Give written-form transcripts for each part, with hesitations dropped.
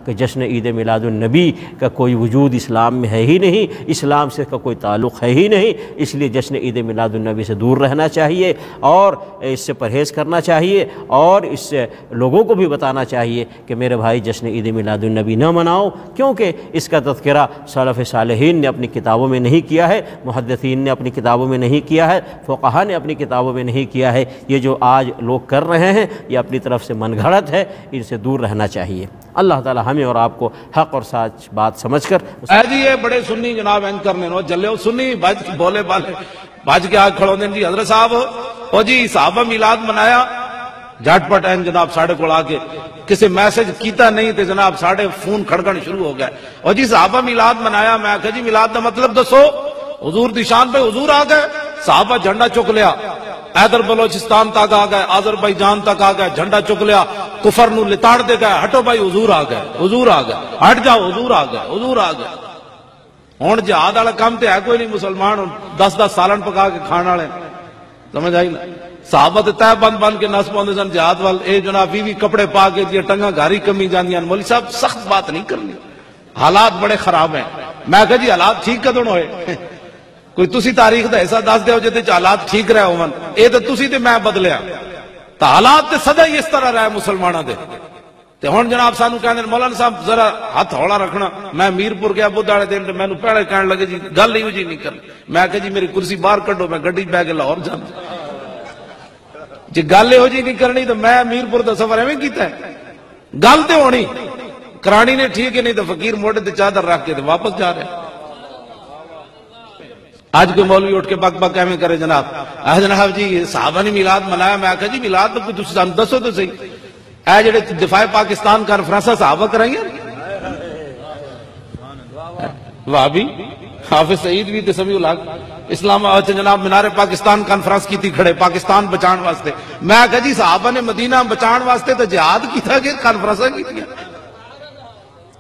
کہ جشن عید میلاد النبی کا کوئی وجود اسلام میں ہے ہی نہیں، اسلام سے کا کوئی تعلق ہے ہی نہیں، اس لیے جشن عید میلاد النبی سے دور رہنا چاہیے اور اس سے پرہیز کرنا چاہیے، اور اس سے لوگوں کو بھی بتانا چاہیے کہ میرے بھائی جشن عید میلاد النبی نہ مناؤ، کیونکہ اس کا تذکرہ سلف صالحین نے اپنی کتابوں میں نہیں کیا ہے، محدثین نے اپنی کتابوں میں نہیں کیا ہے، فقہا نے اپنی کتابوں میں نہیں کیا ہے۔ یہ جو آج لوگ کر رہے ہیں یہ اپنی طرف سے من گھڑت ہے، ان سے دور رہنا چاہیے۔ اللہ تعالی ہمیں اور آپ کو حق اور سچ بات سمجھ کر جی یہ بڑے سنی جناب این کرنے نو جلے ہو سنی بولے بالے بج کے آگ کھڑو دیں جی حضرت صاحب او جی صحابہ میلاد منایا جھٹ پٹ این جناب ساڑھے کو آ کے کسی میسج کیتا نہیں تے جناب ساڑھے فون کھڑکن شروع ہو گئے او جی صحابہ میلاد منایا، میں کہا جی میلاد دا مطلب دسو، حضور دی شان پہ حضور آ گئے، صحابہ جھنڈا چک لیا، ایدر بلوچستان تک آ گئے، آذربائیجان تک آ گئے، جھنڈا چک لیا، کفر نو لتاڑ دے گئے، ہٹو بھائی حضور آ گئے، حضور آ گئے، ہٹ جاؤ حضور آ گئے، حضور آ گئے۔ ہون جہاد والا کام تے ہے کوئی نہیں، مسلمان 10 سالن پکا کے کھان والے، سمجھ آئی نا؟ صحابہ تے تہ بند بند کے نس پاؤندے سن جہاد وال، اے جناب 20 کپڑے پا کے جی ٹنگا گھاری کمی جاندیاں۔ مولوی صاحب سخت بات نہیں کرنی، حالات بڑے خراب ہیں۔ میں کہا جی حالات ٹھیک کدوں ہوئے؟ کوئی تسی تاریخ دا ایسا دس دیو جے حالات ٹھیک رہے ہون، اے تے تسی تے میں بدلیا، تا حالات تے سدا ہی اس طرح رہے مسلماناں دے۔ تے ہن جناب سانو کہندے مولانا صاحب ذرا ہاتھ ہولا رکھنا۔ میں میرپور گیا بدھ والے دن، مینوں پہلے کہن لگے جی گل ہی جی نہیں کرنی۔ میں کہا جی میری کرسی باہر کڈو، میں گڈی بہ کے لاہور جانا۔ جی گل یہو جی نہیں کرنی تو میں میرپور دا سفر ایویں کیتا ہے؟ گل تے ہونی کرانی نے ٹھیک ہے، نہیں تو فقیر موڈے تے چادر رکھ کے تے واپس جا رہے۔ آج کوئی مولوی اٹھ کے بک بک ایویں کرے جناب جناب جی صحابہ نے میلاد منایا، میں کہا جی میلاد تو کوئی تسی سانوں دسو تو صحیح، اے جڑے دفاع پاکستان کانفرنساں صحابہ کرائیں گے وہابی حافظ سعید بھی تے سمیع الحق اسلام آباد جناب مینار پاکستان کانفرنس کی تھی کھڑے پاکستان بچان واسطے۔ میں کہا جی صحابہ نے مدینہ بچان واسطے تو جہاد کی تھا کہ کانفرنساں کی تھی؟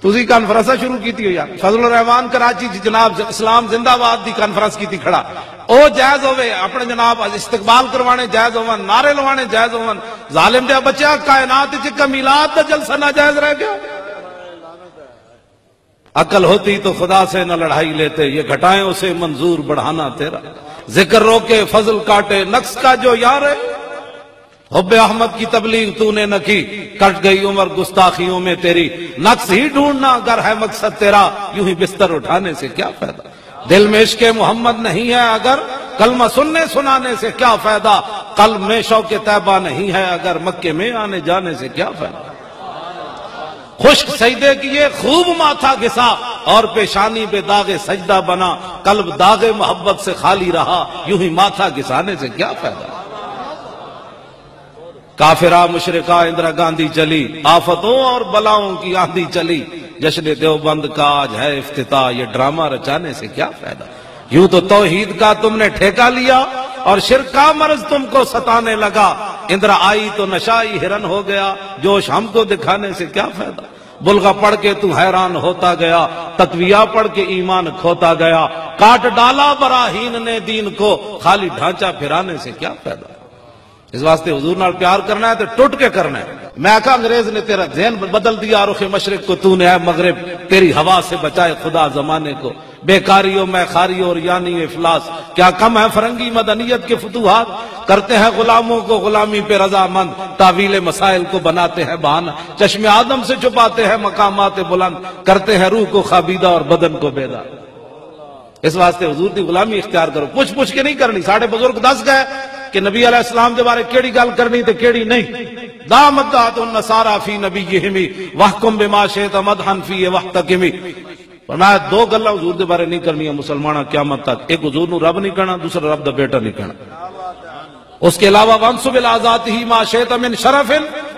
تسی کانفرنساں شروع کی تھی یار۔ فضل الرحمان کراچی جناب اسلام زندہ آباد دی کانفرنس کی تھی کھڑا، او جائز ہوئے اپنے جناب استقبال کروانے جائز ہون، نعرے لوانے جائز ہون، ظالم دیا بچیا کائنات چکا میلاد دا جلسہ ناجائز رہ گیا۔ عقل ہوتی تو خدا سے نہ لڑائی لیتے، یہ گھٹائیں اسے منظور بڑھانا تیرا، ذکر روکے فضل کاٹے نقص کا جو یار ہے، حب احمد کی تبلیغ تو نے نہ کی، کٹ گئی عمر گستاخیوں میں تیری، نقص ہی ڈھونڈنا اگر ہے مقصد تیرا، یوں ہی بستر اٹھانے سے کیا فائدہ، دل میں عشق محمد نہیں ہے اگر کلمہ سننے سنانے سے کیا فائدہ، قلب میں شوق طیبہ نہیں ہے اگر مکے میں آنے جانے سے کیا فائدہ، خشک سجدے کیے خوب ماتھا گھسا اور پیشانی بے داغ سجدہ بنا، قلب داغ محبت سے خالی رہا، یوں ہی ماتھا گھسانے سے کیا فائدہ، کافرہ مشرقہ اندرا گاندھی چلی، آفتوں اور بلاؤں کی آندھی چلی، جشن دیوبند کا آج ہے افتتاح، یہ ڈرامہ رچانے سے کیا فائدہ، یوں تو توحید کا تم نے ٹھیکہ لیا اور شرک کا مرض تم کو ستانے لگا، اندرا آئی تو نشائی ہرن ہو گیا، جوش ہم کو دکھانے سے کیا فائدہ، بلغہ پڑھ کے تو حیران ہوتا گیا، تقویہ پڑھ کے ایمان کھوتا گیا، کاٹ ڈالا براہین نے دین کو، خالی ڈھانچہ پھرانے سے کیا فائدہ، اس واسطے حضور نال پیار کرنا ہے تو ٹوٹ کے کرنا ہے۔ میں کہا انگریز نے تیرا ذہن بدل دیا، رخ مشرق کو تو نے ہے مغرب، تیری ہوا سے بچائے خدا زمانے کو، بیکاریوں میں خاریوں اور یعنی افلاس، کیا کم ہے فرنگی مدنیت کے فتوحات، کرتے ہیں غلاموں کو غلامی پہ رضامند، تعویل مسائل کو بناتے ہیں بہانہ، چشم آدم سے چھپاتے ہیں مقامات بلند، کرتے ہیں روح کو خابیدہ اور بدن کو بیدار۔ اس واسطے حضور دی غلامی اختیار کرو، پوچھ کے نہیں کرنی۔ ساڑھے بزرگ دس گئے کہ نبی علیہ السلام دے بارے کیڑی گل کرنی تے کیڑی نہیں، دامت دعت النصارى فی نبیہم واحکم بما شئت مدحا فی واحتکم، فرمایا دو گلاں حضور دے بارے نہیں کرنی مسلمانہ قیامت تک، ایک حضور نو رب نہیں کہنا، دوسرا رب دا بیٹا نہیں کہنا، اس کے علاوہ وانصب الی ذاتہ ما شئت من شرف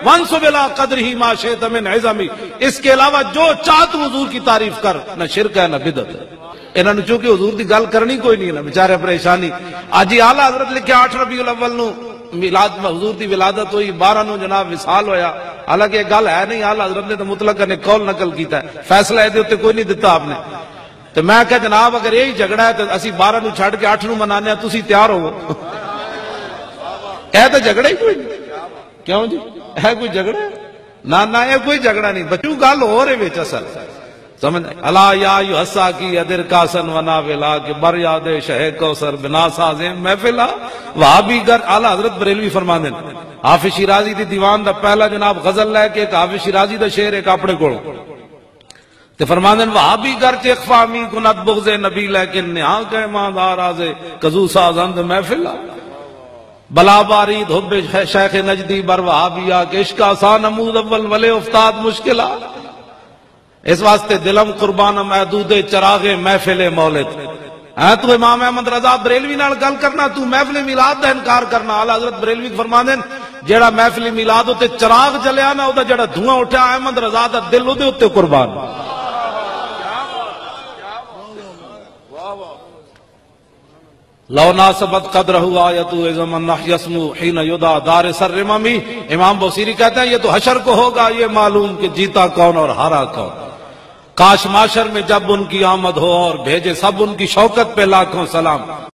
وانصب الی قدرہ ما شئت من عظم، اس کے علاوہ جو چاہ تو حضور کی تعریف کر، نہ شرک ہے نہ بدعت ہے۔ انہوں نے چونکہ حضور دی گل کرنی کوئی نہیں ہے نا، بیچارے پریشانی۔ آج ہی اعلیٰ حضرت لکھے 8 ربیع الاول نو میلاد حضور دی ولادت ہوئی، 12 نو جناب وصال ہویا، حالانکہ یہ گل ہے نہیں، اعلیٰ حضرت نے تو مطلق نے قول نقل کیتا ہے، فیصلہ ہے تے کوئی نہیں دیتا آپ نے۔ تو میں کہا جناب اگر یہی جھگڑا ہے تو اسی 12 نو چھڑ کے 8 نو منانے ہیں، تسی تیار ہو؟ اے تو جھگڑا ہی کوئی نہیں، کیوں جی اے کوئی جھگڑا ہے؟ نہ یہ کوئی جھگڑا نہیں، بچوں گل ہو رہے وچ اصل سمجھ الا یا یحسا کی ادر کاسن ونا ولا کہ بر یاد شہ کوثر بنا سازیں محفلا وہابی گر اعلی حضرت بریلوی فرماندے حافظ شیرازی دی دیوان دا پہلا جناب غزل لے کے ایک حافظ شیرازی دا شعر ایک اپنے کول تے فرماندے وہابی گر چ اخفا می کند بغض نبی لیکن نہا کہ ماں راز کزو سازند محفلا بلا بارید حب شیخ نجدی بر وہابیا کہ عشق آسان نمود اول ولے افتاد مشکلا اس واسطے دلم قربان محدود چراغ محفل مولد تو امام احمد رضا بریلوی نال گل کرنا تو محفل میلاد دا انکار کرنا اعلی حضرت بریلوی فرماندے جیڑا محفل میلاد تے چراغ جلیا نا او دا جیڑا دھواں اٹھا احمد رضا دا دل او دے اوتے قربان لو ناسبت قدرہ آیتو ازمن یسمو حین یدا دار سر رممی امام بوسیری کہتے ہیں یہ تو حشر کو ہوگا یہ معلوم کہ جیتا کون اور ہارا کون کاش معاشر میں جب ان کی آمد ہو اور بھیجے سب ان کی شوکت پہ لاکھوں سلام